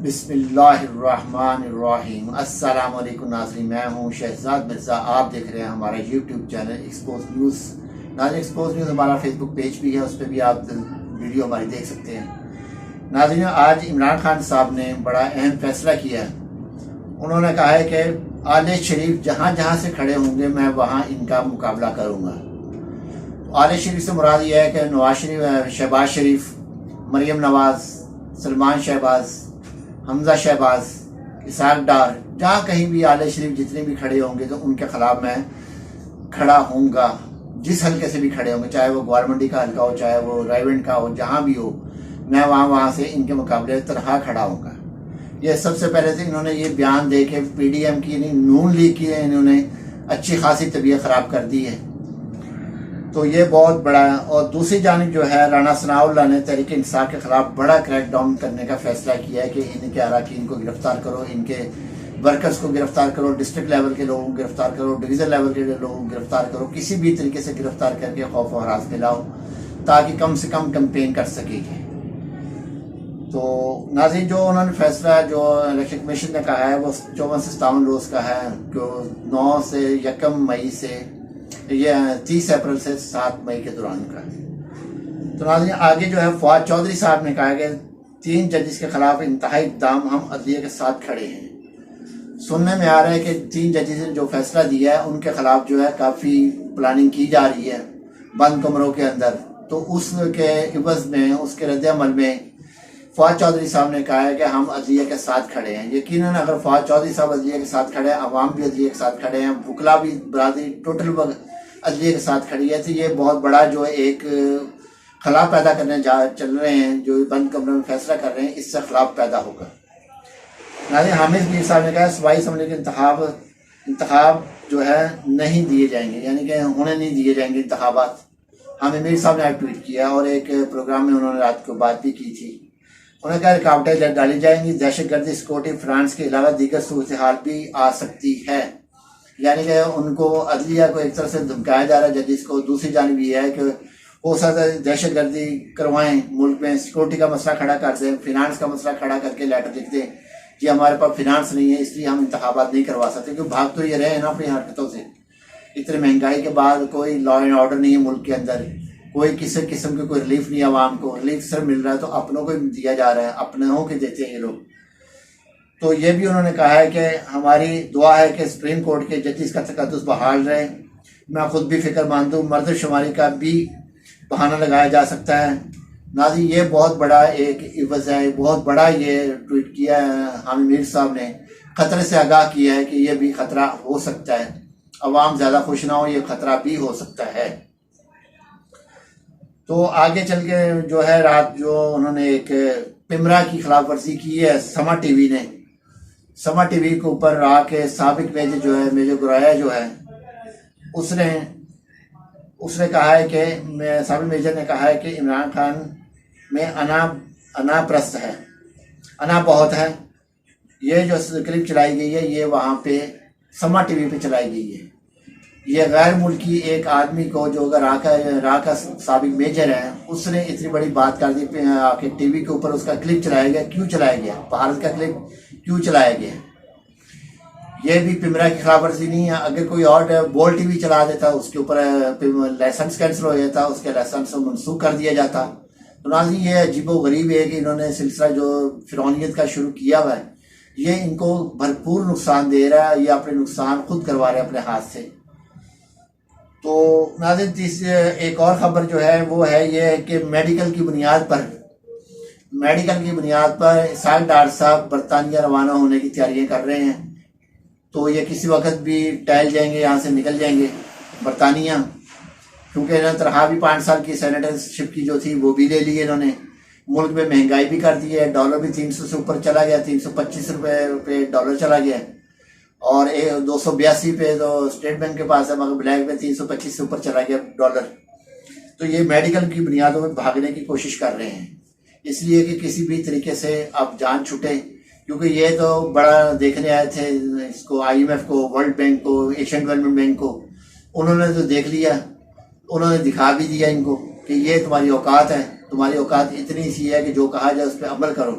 بسم اللہ الرحمن الرحیم۔ السلام علیکم ناظرین، میں ہوں شہزاد مرزا، آپ دیکھ رہے ہیں ہمارا یوٹیوب چینل ایکسپوز نیوز۔ ناظرین، ایکسپوز نیوز ہمارا فیس بک پیج بھی ہے، اس پہ بھی آپ ویڈیو ہماری دیکھ سکتے ہیں۔ ناظرین، آج عمران خان صاحب نے بڑا اہم فیصلہ کیا ہے۔ انہوں نے کہا ہے کہ آل شریف جہاں جہاں سے کھڑے ہوں گے میں وہاں ان کا مقابلہ کروں گا۔ آل شریف سے مراد یہ ہے کہ نواز شریف، شہباز شریف، مریم نواز، سلمان شہباز، حمزہ شہباز، اسحاق ڈار، جہاں کہیں بھی آل شریف جتنے بھی کھڑے ہوں گے تو ان کے خلاف میں کھڑا ہوں گا۔ جس حلقے سے بھی کھڑے ہوں گے، چاہے وہ گوارمنڈی کا حلقہ ہو، چاہے وہ رائیونڈ کا ہو، جہاں بھی ہو، میں وہاں سے ان کے مقابلے طرح کھڑا ہوں گا۔ یہ سب سے پہلے سے انہوں نے یہ بیان دے کے پی ڈی ایم کی نون لیگ کی انہوں نے اچھی خاصی طبیعت خراب کر دی ہے، تو یہ بہت بڑا ہے۔ اور دوسری جانب جو ہے رانا ثناء اللہ نے تحریک انصاف کے خلاف بڑا کریک ڈاؤن کرنے کا فیصلہ کیا ہے کہ ان کے اراکین کو گرفتار کرو، ان کے ورکرز کو گرفتار کرو، ڈسٹرکٹ لیول کے لوگوں کو گرفتار کرو، ڈویژن لیول کے لوگوں کو گرفتار کرو، کسی بھی طریقے سے گرفتار کر کے خوف و ہراس میں لاؤ تاکہ کم سے کم کمپین کر سکے گی۔ تو ناظرین، جو انہوں نے فیصلہ جو الیکشن کمیشن نے کہا ہے وہ 54 سے 57 روز کا ہے، جو 9 سے 1 مئی سے یہ 30 اپریل سے 7 مئی کے دوران کا ہے۔ تو ناظرین، آگے جو ہے فواد چودھری صاحب نے کہا کہ 3 ججز کے خلاف انتہائی اقدام، ہم عدلیہ کے ساتھ کھڑے ہیں۔ سننے میں آ رہا ہے کہ 3 ججز نے جو فیصلہ دیا ہے ان کے خلاف جو ہے کافی پلاننگ کی جا رہی ہے بند کمروں کے اندر، تو اس کے عوض میں، اس کے رد عمل میں فواد چودھری صاحب نے کہا ہے کہ ہم عدلیہ کے ساتھ کھڑے ہیں۔ یقیناً اگر فواد چودھری صاحب عدلیہ کے ساتھ کھڑے ہیں، عوام بھی عدلیہ کے ساتھ کھڑے ہیں، وکلا بھی، برادری ٹوٹل عدلیہ کے ساتھ کھڑی ہے، تو یہ بہت بڑا جو ایک خلا پیدا کرنے چل رہے ہیں، جو بند کمرے میں فیصلہ کر رہے ہیں، اس سے خلاف پیدا ہوگا۔ ناظرین، حامد میر صاحب نے کہا صوبائی اسمبلی کے انتخاب جو ہے نہیں دیے جائیں گے، یعنی کہ ہونے نہیں دیے جائیں گے انتخابات۔ حامد میر صاحب نے آج ٹویٹ کیا اور ایک پروگرام میں انہوں نے رات کو بات بھی کی تھی۔ انہوں نے کہا رکاوٹیں ڈالی جائیں گی، دہشت گردی، سیکورٹی، فرانس کے علاوہ دیگر صورتحال بھی آ سکتی ہے، یعنی کہ ان کو عدلیہ کو ایک طرح سے دھمکایا جا رہا ہے ججز کو۔ دوسری جانب یہ ہے کہ ہو سکتا ہے دہشت گردی کروائیں ملک میں، سیکورٹی کا مسئلہ کھڑا کر دیں، فینانس کا مسئلہ کھڑا کر کے لیٹر لکھ دیں کہ ہمارے پاس فینانس نہیں ہے اس لیے ہم انتخابات نہیں کروا سکتے، کیونکہ بھاگ تو یہ رہے ہیں نا اپنی حرکتوں سے۔ اتنی مہنگائی کے بعد کوئی لا اینڈ آرڈر نہیں ہے ملک کے اندر، کوئی کسی قسم کی کوئی ریلیف نہیں ہے عوام کو، ریلیف صرف مل رہا ہے تو اپنوں کو دیا جا رہا ہے، اپنوں کے دیتے ہیں یہ لوگ۔ تو یہ بھی انہوں نے کہا ہے کہ ہماری دعا ہے کہ سپریم کورٹ کے ججز کا تقدس بحال رہے۔ میں خود بھی فکر مند ہوں، مردم شماری کا بھی بہانہ لگایا جا سکتا ہے۔ ناظرین، یہ بہت بڑا ایک عوض ہے، بہت بڑا یہ ٹویٹ کیا ہے حامد میر صاحب نے، خطرے سے آگاہ کیا ہے کہ یہ بھی خطرہ ہو سکتا ہے، عوام زیادہ خوش نہ ہو، یہ خطرہ بھی ہو سکتا ہے۔ تو آگے چل کے جو ہے رات جو انہوں نے ایک پیمرا کی خلاف ورزی کی ہے سما ٹی وی نے، سما ٹی وی کے اوپر رہا کے سابق میجر جو ہے، میجر گرایا جو ہے، اس نے کہا ہے کہ سابق میجر نے کہا ہے کہ عمران خان میں انا پرست ہے، انا بہت ہے۔ یہ جو کلپ چلائی گئی ہے یہ وہاں پہ سما ٹی وی پہ چلائی گئی ہے۔ یہ غیر ملکی ایک آدمی کو جو راہ کا سابق میجر ہے، اس نے اتنی بڑی بات کر دی کہ ٹی وی کے اوپر اس کا کلپ چلایا گیا۔ کیوں چلایا گیا؟ بھارت کا کلپ کیوں چلایا گیا؟ یہ بھی پیمرا کی خلاف ورزی نہیں ہے؟ اگر کوئی اور بول ٹی وی چلا دیتا، اس کے اوپر لائسنس کینسل ہو جاتا، اس کے لائسنس منسوخ کر دیا جاتا۔ تو ناظرین، یہ عجیب و غریب ہے کہ انہوں نے سلسلہ جو فرعونیت کا شروع کیا ہوا ہے، یہ ان کو بھرپور نقصان دے رہا ہے، یہ اپنے نقصان خود کروا رہے ہیں اپنے ہاتھ سے۔ تو ناظرین، ایک اور خبر جو ہے وہ ہے یہ کہ میڈیکل کی بنیاد پر اسحاق ڈار صاحب برطانیہ روانہ ہونے کی تیاریاں کر رہے ہیں۔ تو یہ کسی وقت بھی ٹہل جائیں گے، یہاں سے نکل جائیں گے برطانیہ، کیونکہ انہوں نے تنخواہ بھی 5 سال کی سینیٹرشپ کی جو تھی وہ بھی لے لی انہوں نے۔ ملک میں مہنگائی بھی کر دی ہے، ڈالر بھی 300 سے اوپر چلا گیا، 325 روپے ڈالر چلا گیا، اور 282 پہ تو اسٹیٹ بینک کے پاس ہے، مگر بلیک میں 325 سے اوپر چلا گیا ڈالر۔ تو یہ میڈیکل کی بنیادوں میں بھاگنے کی کوشش کر رہے ہیں، اس لیے کہ کسی بھی طریقے سے اب جان چھوٹے، کیونکہ یہ تو بڑا دیکھنے آئے تھے اس کو، IMF کو، ورلڈ بینک کو، ایشین ڈیولپمنٹ بینک کو، انہوں نے تو دیکھ لیا، انہوں نے دکھا بھی دیا ان کو کہ یہ تمہاری اوقات ہے، تمہاری اوقات اتنی سی ہے کہ جو کہا جائے اس پہ عمل کرو۔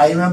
IMF